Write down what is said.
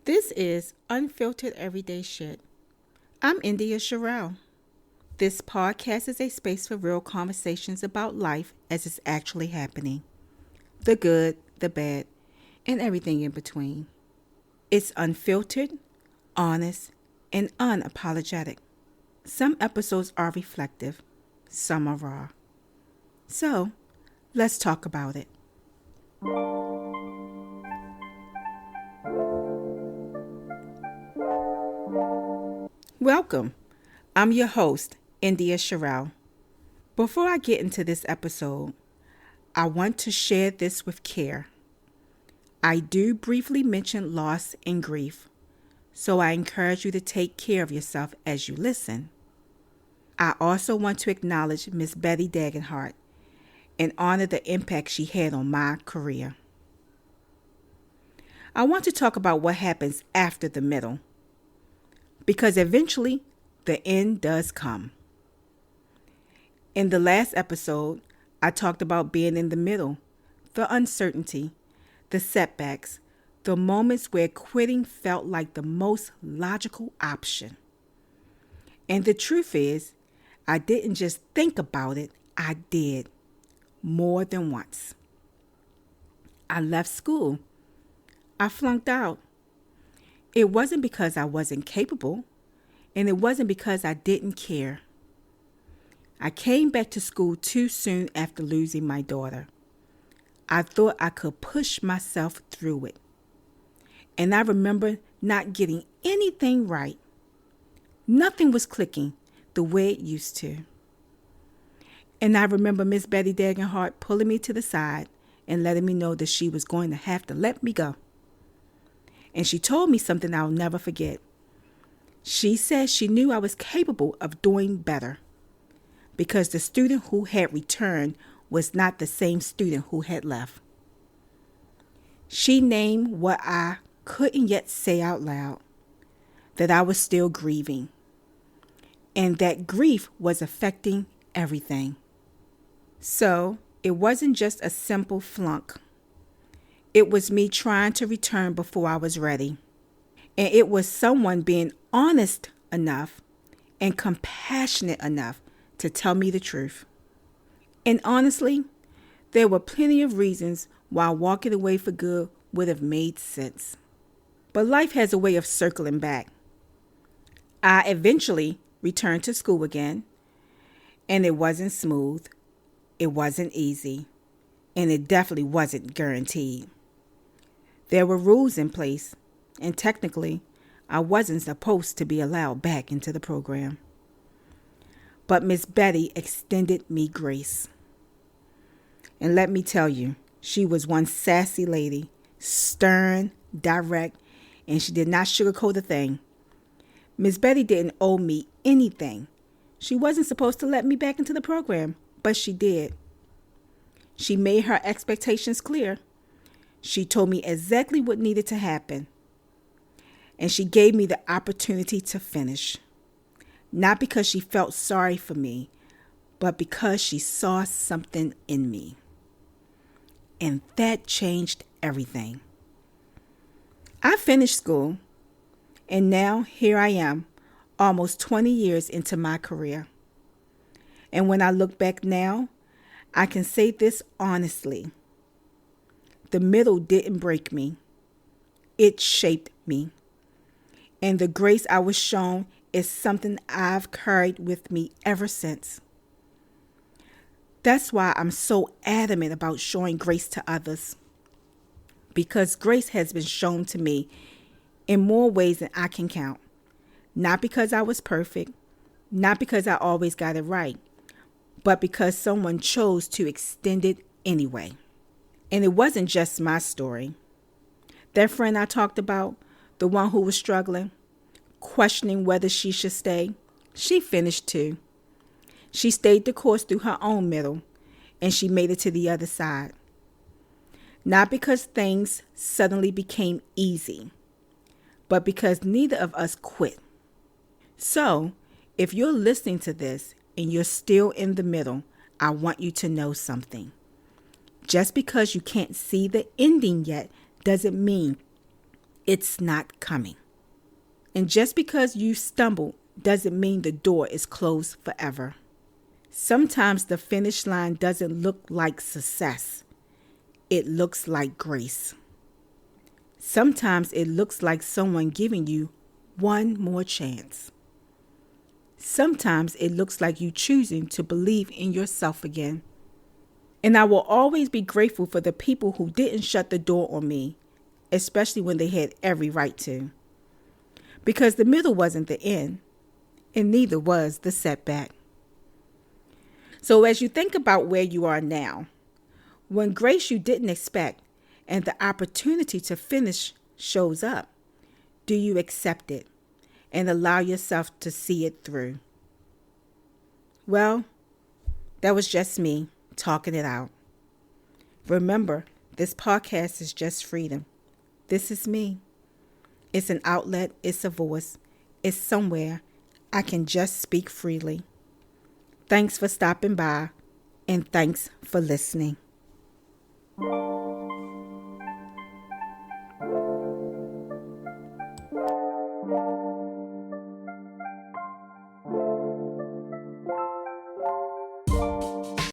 This is Unfiltered Everyday Shit. I'm India Sherelle. This podcast is a space for real conversations about life as it's actually happening. The good, the bad, and everything in between. It's unfiltered, honest, and unapologetic. Some episodes are reflective, some are raw. So, let's talk about it. Welcome. I'm your host, India Sherelle. Before I get into this episode, I want to share this with care. I do briefly mention loss and grief, so I encourage you to take care of yourself as you listen. I also want to acknowledge Miss Betty Dagenhart and honor the impact she had on my career. I want to talk about what happens after the middle, because eventually the end does come. In the last episode, I talked about being in the middle, the uncertainty, the setbacks, the moments where quitting felt like the most logical option. And the truth is, I didn't just think about it, I did, more than once. I left school. I flunked out. It wasn't because I wasn't capable, and it wasn't because I didn't care. I came back to school too soon after losing my daughter. I thought I could push myself through it. And I remember not getting anything right. Nothing was clicking the way it used to. And I remember Miss Betty Dagenhart pulling me to the side and letting me know that she was going to have to let me go. And she told me something I'll never forget. She said she knew I was capable of doing better because the student who had returned was not the same student who had left. She named what I couldn't yet say out loud, that I was still grieving, and that grief was affecting everything. So it wasn't just a simple flunk. It was me trying to return before I was ready. And it was someone being honest enough and compassionate enough to tell me the truth. And honestly, there were plenty of reasons why walking away for good would have made sense. But life has a way of circling back. I eventually returned to school again, and it wasn't smooth, it wasn't easy, and it definitely wasn't guaranteed. There were rules in place, and technically, I wasn't supposed to be allowed back into the program. But Miss Betty extended me grace. And let me tell you, she was one sassy lady, stern, direct, and she did not sugarcoat a thing. Miss Betty didn't owe me anything. She wasn't supposed to let me back into the program, but she did. She made her expectations clear. She told me exactly what needed to happen. And she gave me the opportunity to finish. Not because she felt sorry for me, but because she saw something in me. And that changed everything. I finished school, and now here I am, almost 20 years into my career. And when I look back now, I can say this honestly. The middle didn't break me. It shaped me. And the grace I was shown is something I've carried with me ever since. That's why I'm so adamant about showing grace to others. Because grace has been shown to me in more ways than I can count. Not because I was perfect, not because I always got it right, but because someone chose to extend it anyway. And it wasn't just my story. That friend I talked about, the one who was struggling, questioning whether she should stay, she finished too. She stayed the course through her own middle, and she made it to the other side. Not because things suddenly became easy, but because neither of us quit. So, if you're listening to this and you're still in the middle, I want you to know something. Just because you can't see the ending yet doesn't mean It's not coming. And just because you stumbled doesn't mean the door is closed forever. Sometimes the finish line doesn't look like success. It looks like grace. Sometimes it looks like someone giving you one more chance. Sometimes it looks like you choosing to believe in yourself again. And I will always be grateful for the people who didn't shut the door on me, especially when they had every right to. Because the middle wasn't the end, and neither was the setback. So as you think about where you are now, when grace you didn't expect and the opportunity to finish shows up, do you accept it and allow yourself to see it through? Well, that was just me talking it out. Remember, this podcast is just freedom. This is me. It's an outlet. It's a voice. It's somewhere I can just speak freely. Thanks for stopping by, and thanks for listening.